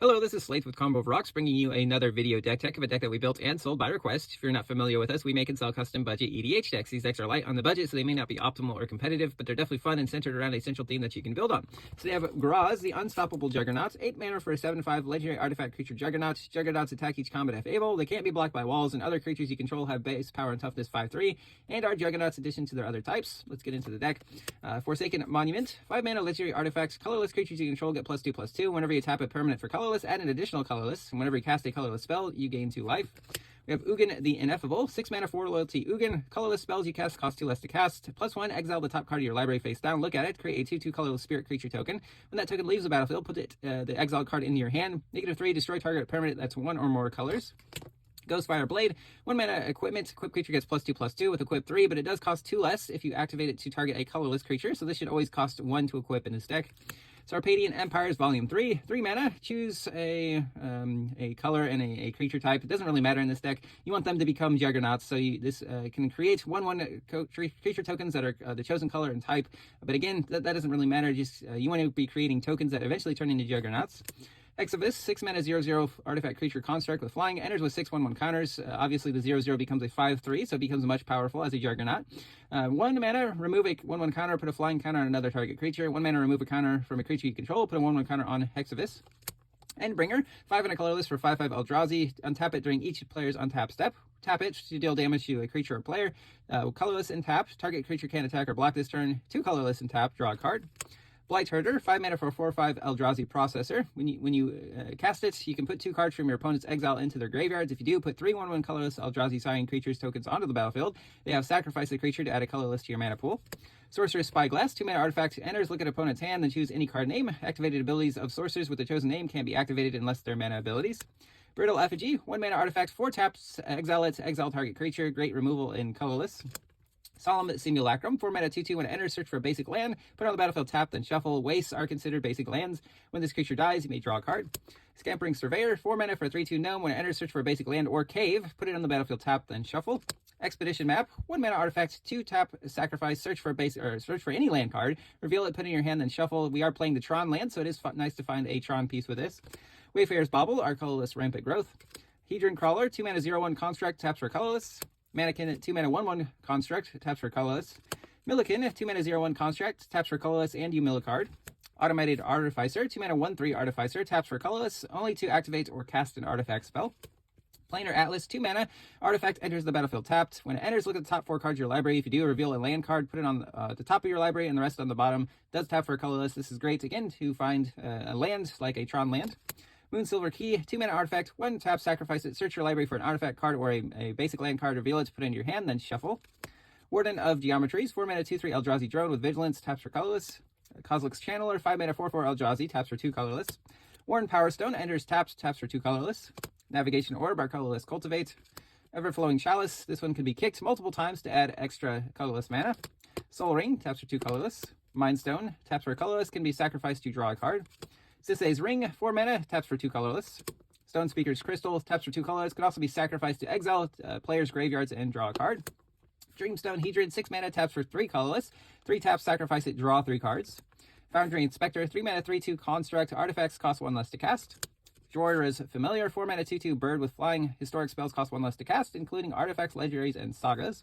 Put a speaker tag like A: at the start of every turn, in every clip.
A: Hello, this is Slate with Combo of Rocks, bringing you another video deck tech of a deck that we built and sold by request. If you're not familiar with us, we make and sell custom budget EDH decks. These decks are light on the budget, so they may not be optimal or competitive, but they're definitely fun and centered around a central theme that you can build on. So they have Graaz, the Unstoppable Juggernaut, 8 mana for a 7/5 legendary artifact creature Juggernaut. Juggernauts attack each combat if able. They can't be blocked by walls, and other creatures you control have base power and toughness 5/3, and are Juggernauts addition to their other types. Let's get into the deck. Forsaken Monument, 5 mana legendary artifacts. Colorless creatures you control get +2/+2. Whenever you tap a permanent for colorless, add an additional colorless, and whenever you cast a colorless spell, you gain 2 life. We have Ugin the Ineffable, 6 mana 4 loyalty Ugin. Colorless spells you cast cost 2 less to cast. +1, exile the top card of your library face down. Look at it, create a 2/2 colorless spirit creature token. When that token leaves the battlefield, put the exiled card into your hand. -3, destroy target permanent that's 1 or more colors. Ghostfire Blade, 1 mana equipment. Equip creature gets +2/+2 with equip 3, but it does cost 2 less if you activate it to target a colorless creature, so this should always cost 1 to equip in this deck. Sarpadian Empires Volume 3, 3 mana. Choose a color and a creature type. It doesn't really matter in this deck. You want them to become Juggernauts, so this can create 1/1 creature tokens that are the chosen color and type. But again, that doesn't really matter. Just you want to be creating tokens that eventually turn into Juggernauts. Exodus, 6 mana 0/0 artifact creature construct with flying, enters with 6/1/1 counters. Obviously, the 0/0 becomes a 5/3, so it becomes much powerful as a Juggernaut. 1 mana, remove a 1/1 counter, put a flying counter on another target creature. 1 mana, remove a counter from a creature you control, put a 1/1 counter on Hexavus. Endbringer, 5 and a colorless for 5/5 Eldrazi. Untap it during each player's untap step. Tap it to deal damage to a creature or player. Colorless and tap. Target creature can't attack or block this turn. 2 colorless and tap. Draw a card. Blight Herder, 5 mana for a 4/5 Eldrazi Processor. When you cast it, you can put 2 cards from your opponent's exile into their graveyards. If you do, put 3 1/1 colorless Eldrazi Scion creatures tokens onto the battlefield. They have sacrificed a creature to add a colorless to your mana pool. Sorcerer's Spyglass, 2 mana artifact, enters, look at opponent's hand, then choose any card name. Activated abilities of sorcerers with the chosen name can't be activated unless they're mana abilities. Brittle Effigy, 1 mana artifact, 4 taps, exile it, exile target creature, great removal in colorless. Solemn Simulacrum, 4 mana 2/2, when it enters, search for a basic land, put it on the battlefield, tap, then shuffle. Wastes are considered basic lands. When this creature dies, you may draw a card. Scampering Surveyor, 4 mana for a 3/2 gnome, when it enters, search for a basic land or cave, put it on the battlefield, tap, then shuffle. Expedition Map, 1 mana artifact, 2 tap, sacrifice, search for any land card, reveal it, put it in your hand, then shuffle. We are playing the Tron land, so it is nice to find a Tron piece with this. Wayfarer's Bauble, our colorless rampant growth. Hedron Crawler, 2 mana 0/1 construct, taps for colorless. Mannequin, 2 mana 1/1 construct, taps for colorless. Milliken, 2 mana 0/1 construct, taps for colorless, and you mill a card. Automated Artificer, 2 mana 1/3 Artificer, taps for colorless, only to activate or cast an artifact spell. Planar Atlas, 2 mana, artifact enters the battlefield tapped. When it enters, look at the top 4 cards of your library. If you do, reveal a land card, put it on the top of your library, and the rest on the bottom. Does tap for colorless. This is great, again, to find a land like a Tron land. Moonsilver Key, 2 mana artifact, 1 tap, sacrifice it, search your library for an artifact card or a basic land card, reveal it, put it in your hand, then shuffle. Warden of Geometries, 4 mana 2/3 Eldrazi Drone with Vigilance, taps for colorless. Kozilek's Channeler, 5 mana 4/4 Eldrazi, taps for 2 colorless. Worn Power Stone, enters, taps for 2 colorless. Navigation Orb, our colorless Cultivate. Everflowing Chalice, this one can be kicked multiple times to add extra colorless mana. Soul Ring, taps for 2 colorless. Mind Stone, taps for colorless, can be sacrificed to draw a card. Sisay's Ring, 4 mana, taps for 2 colorless. Stone Speaker's Crystal, taps for 2 colorless, can also be sacrificed to exile players' graveyards and draw a card. Dreamstone Hedron, 6 mana, taps for 3 colorless. 3 taps, sacrifice it, draw 3 cards. Foundry Inspector, 3 mana 3/2 construct, artifacts cost 1 less to cast. Jorah's Familiar, 4 mana 2/2 bird with flying, historic spells cost 1 less to cast, including artifacts, legendaries, and sagas.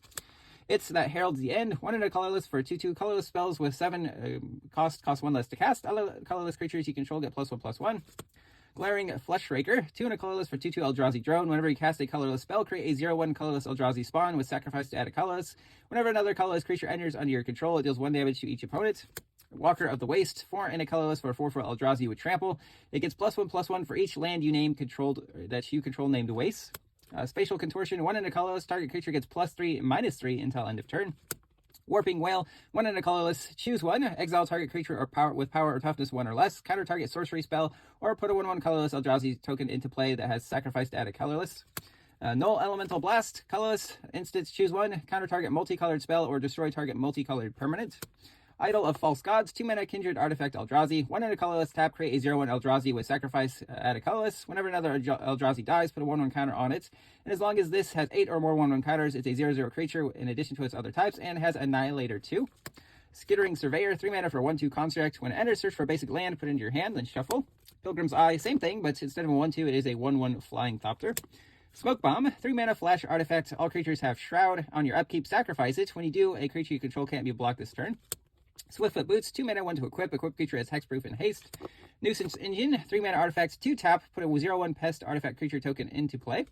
A: It's that heralds the end. 1 and a colorless for 2/2 colorless spells with 7 cost 1 less to cast. Other colorless creatures you control get +1/+1. Glaring Fleshraker, 2 and a colorless for 2/2 Eldrazi Drone. Whenever you cast a colorless spell, create a 0/1 colorless Eldrazi spawn with sacrifice to add a colorless. Whenever another colorless creature enters under your control, it deals 1 damage to each opponent. Walker of the Waste, 4 and a colorless for a 4/4 Eldrazi with Trample. It gets +1/+1 for each land you name that you control named Waste. Spatial Contortion, 1 and a colorless, target creature gets +3/-3 until end of turn. Warping Whale, 1 and a colorless, choose 1, exile target creature or power or toughness 1 or less, counter target sorcery spell, or put a 1/1 colorless Eldrazi token into play that has sacrificed to add a colorless. Null Elemental Blast, colorless, instance, choose 1, counter target multicolored spell or destroy target multicolored permanent. Idol of False Gods, 2 mana Kindred Artifact Eldrazi, 1 and a colorless, tap, create a 0/1 Eldrazi with sacrifice, add a colorless. Whenever another Eldrazi dies, put a 1/1 counter on it. And as long as this has 8 or more 1/1 counters, it's a 0/0 creature in addition to its other types, and has Annihilator 2. Skittering Surveyor, 3 mana for 1/2 construct. When it enters, search for a basic land, put it into your hand, then shuffle. Pilgrim's Eye, same thing, but instead of a 1/2, it is a 1/1 Flying Thopter. Smoke Bomb, 3 mana flash artifact. All creatures have Shroud. On your upkeep, sacrifice it. When you do, a creature you control can't be blocked this turn. Swiftfoot Boots, 2 mana, 1 to equip. Equip creature has Hexproof and Haste. Nuisance Engine, 3 mana artifact, 2 tap. Put a 0/1 pest artifact creature token into play.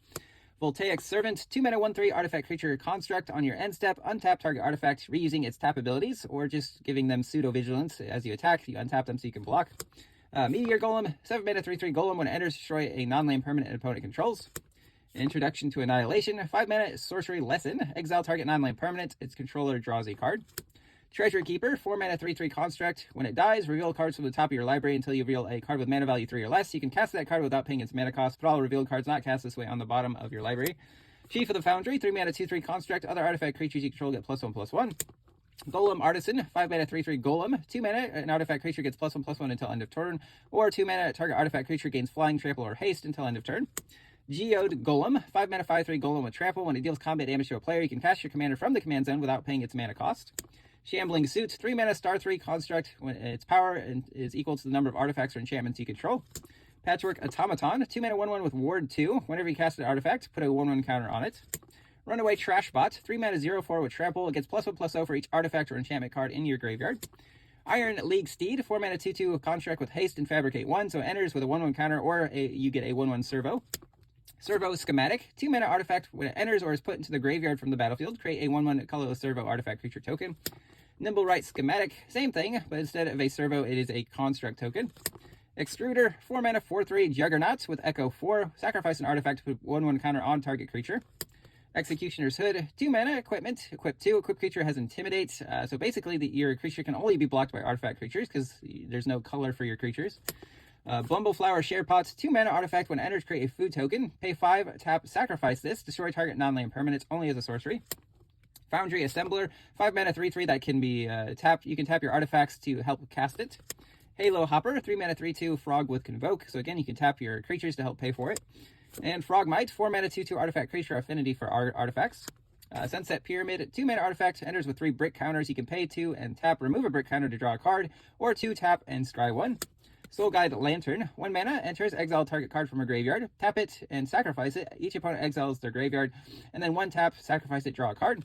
A: Voltaic Servant, 2 mana, 1/3 artifact creature construct. On your end step, untap target artifact, reusing its tap abilities, or just giving them pseudo vigilance. As you attack, you untap them so you can block. Meteor Golem, 7 mana, 3/3 golem. When it enters, destroy a non-land permanent an opponent controls. Introduction to Annihilation, 5 mana sorcery lesson. Exile target non-land permanent. Its controller draws a card. Treasure Keeper, 4 mana, 3/3 construct. When it dies, reveal cards from the top of your library until you reveal a card with mana value 3 or less. You can cast that card without paying its mana cost. Put all revealed cards not cast this way on the bottom of your library. Chief of the Foundry, 3 mana, 2/3 construct. Other artifact creatures you control get +1/+1. Golem Artisan, 5 mana, 3/3 golem. 2 mana, an artifact creature gets +1/+1 until end of turn. Or 2 mana, target artifact creature gains flying, trample, or haste until end of turn. Geode Golem, 5 mana, 5/3 golem with trample. When it deals combat damage to a player, you can cast your commander from the command zone without paying its mana cost. Shambling Suit, 3 mana, star 3 construct. When its power is equal to the number of artifacts or enchantments you control. Patchwork Automaton, 2 mana, 1/1 with Ward 2. Whenever you cast an artifact, put a 1/1 counter on it. Runaway Trashbot, 3 mana, 0/4 with trample. It gets +1/+0 for each artifact or enchantment card in your graveyard. Iron League Steed, 4 mana, 2/2 construct with haste and fabricate 1. So it enters with a 1/1 counter, or you get a 1/1 servo. Servo Schematic, 2 mana artifact. When it enters or is put into the graveyard from the battlefield, create a 1/1 colorless servo artifact creature token. Nimble Right Schematic, same thing, but instead of a servo, it is a construct token. Extruder, 4 mana, 4/3 Juggernaut with Echo 4. Sacrifice an artifact to put 1/1 counter on target creature. Executioner's Hood, 2 mana, equipment, equip 2. Equip creature has Intimidate. So basically, your creature can only be blocked by artifact creatures because there's no color for your creatures. Bumbleflower Sharepot, 2 mana artifact. When it enters, create a food token. Pay 5, tap, sacrifice this. Destroy target non-land permanents only as a sorcery. Foundry Assembler, 5 mana, 3/3 that can be tapped. You can tap your artifacts to help cast it. Halo Hopper, 3 mana, 3/2 frog with Convoke. So again, you can tap your creatures to help pay for it. And Frogmite, 4 mana, 2/2 artifact creature affinity for artifacts. Sunset Pyramid, 2 mana artifact, enters with 3 brick counters. You can pay 2 and tap, remove a brick counter to draw a card, or 2 tap and scry 1. Soul Guide Lantern, 1 mana, enters, exile target card from a graveyard, tap it and sacrifice it. Each opponent exiles their graveyard, and then 1 tap, sacrifice it, draw a card.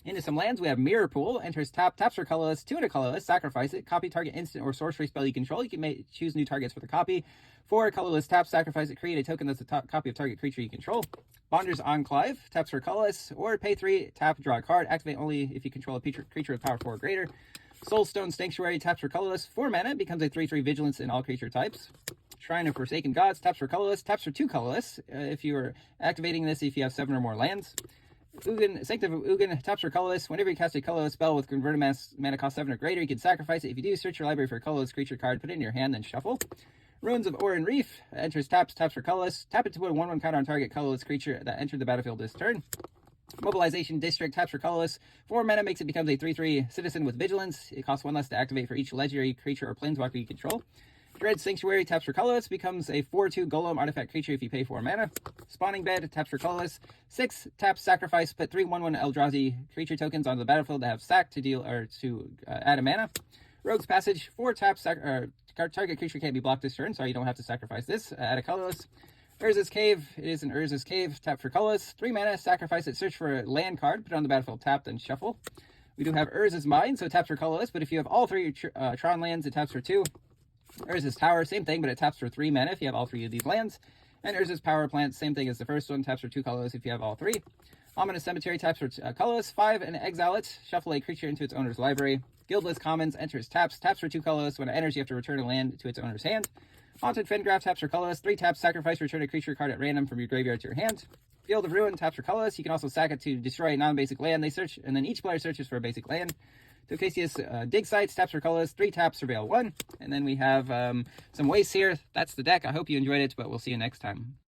A: Into some lands, we have Mirror Pool, enters, tap, taps for colorless, 2 and a colorless, sacrifice it, copy target instant or sorcery spell you control. You can choose new targets for the copy. 4 colorless, tap, sacrifice it, create a token that's a copy of target creature you control. Bonder's Enclave, taps for colorless, or pay 3, tap, draw a card, activate only if you control a creature with power 4 or greater. Soulstone Sanctuary, taps for colorless, 4 mana, becomes a 3/3 vigilance in all creature types. Shrine of Forsaken Gods, taps for colorless, taps for 2 colorless. If you are activating this, if you have 7 or more lands. Sanctum of Ugin, taps for colorless. Whenever you cast a colorless spell with converted mana cost 7 or greater, you can sacrifice it. If you do, search your library for a colorless creature card, put it in your hand, then shuffle. Ruins of Orin Reef, enters, taps for colorless. Tap it to put a 1/1 counter on target colorless creature that entered the battlefield this turn. Mobilization District, taps for colorless. 4 mana, makes it becomes a 3/3 citizen with vigilance. It costs 1 less to activate for each legendary creature or planeswalker you control. Dread Sanctuary, taps for colorless, becomes a 4/2 golem artifact creature if you pay 4 mana. Spawning Bed, taps for colorless. 6 taps, sacrifice, put 3 1/1 Eldrazi creature tokens on the battlefield that have sack to deal or to add a mana. Rogue's Passage, 4 taps, target creature can't be blocked this turn, so you don't have to sacrifice this. Add a colorless. Urza's Cave, it is an Urza's Cave, tap for colorless. 3 mana, sacrifice it, search for a land card, put it on the battlefield, tap, then shuffle. We do have Urza's Mine, so it taps for colorless, but if you have all 3 Tron lands, it taps for 2. Urza's Tower, same thing, but it taps for 3 mana if you have all 3 of these lands. And Urza's Power Plant, same thing as the first one, taps for 2 colorless if you have all 3. Ominous Cemetery, taps for colorless, 5, and exile it. Shuffle a creature into its owner's library. Guildless Commons, enters, taps for 2 colorless. When it enters, you have to return a land to its owner's hand. Haunted Fengraf, taps for colorless, 3 taps, sacrifice, return a creature card at random from your graveyard to your hand. Field of Ruin, taps for colorless. You can also sack it to destroy a non-basic land. They search, and then each player searches for a basic land. Tocasius Dig Sites, taps for colorless, 3 taps, surveil 1. And then we have some wastes here. That's the deck. I hope you enjoyed it, but we'll see you next time.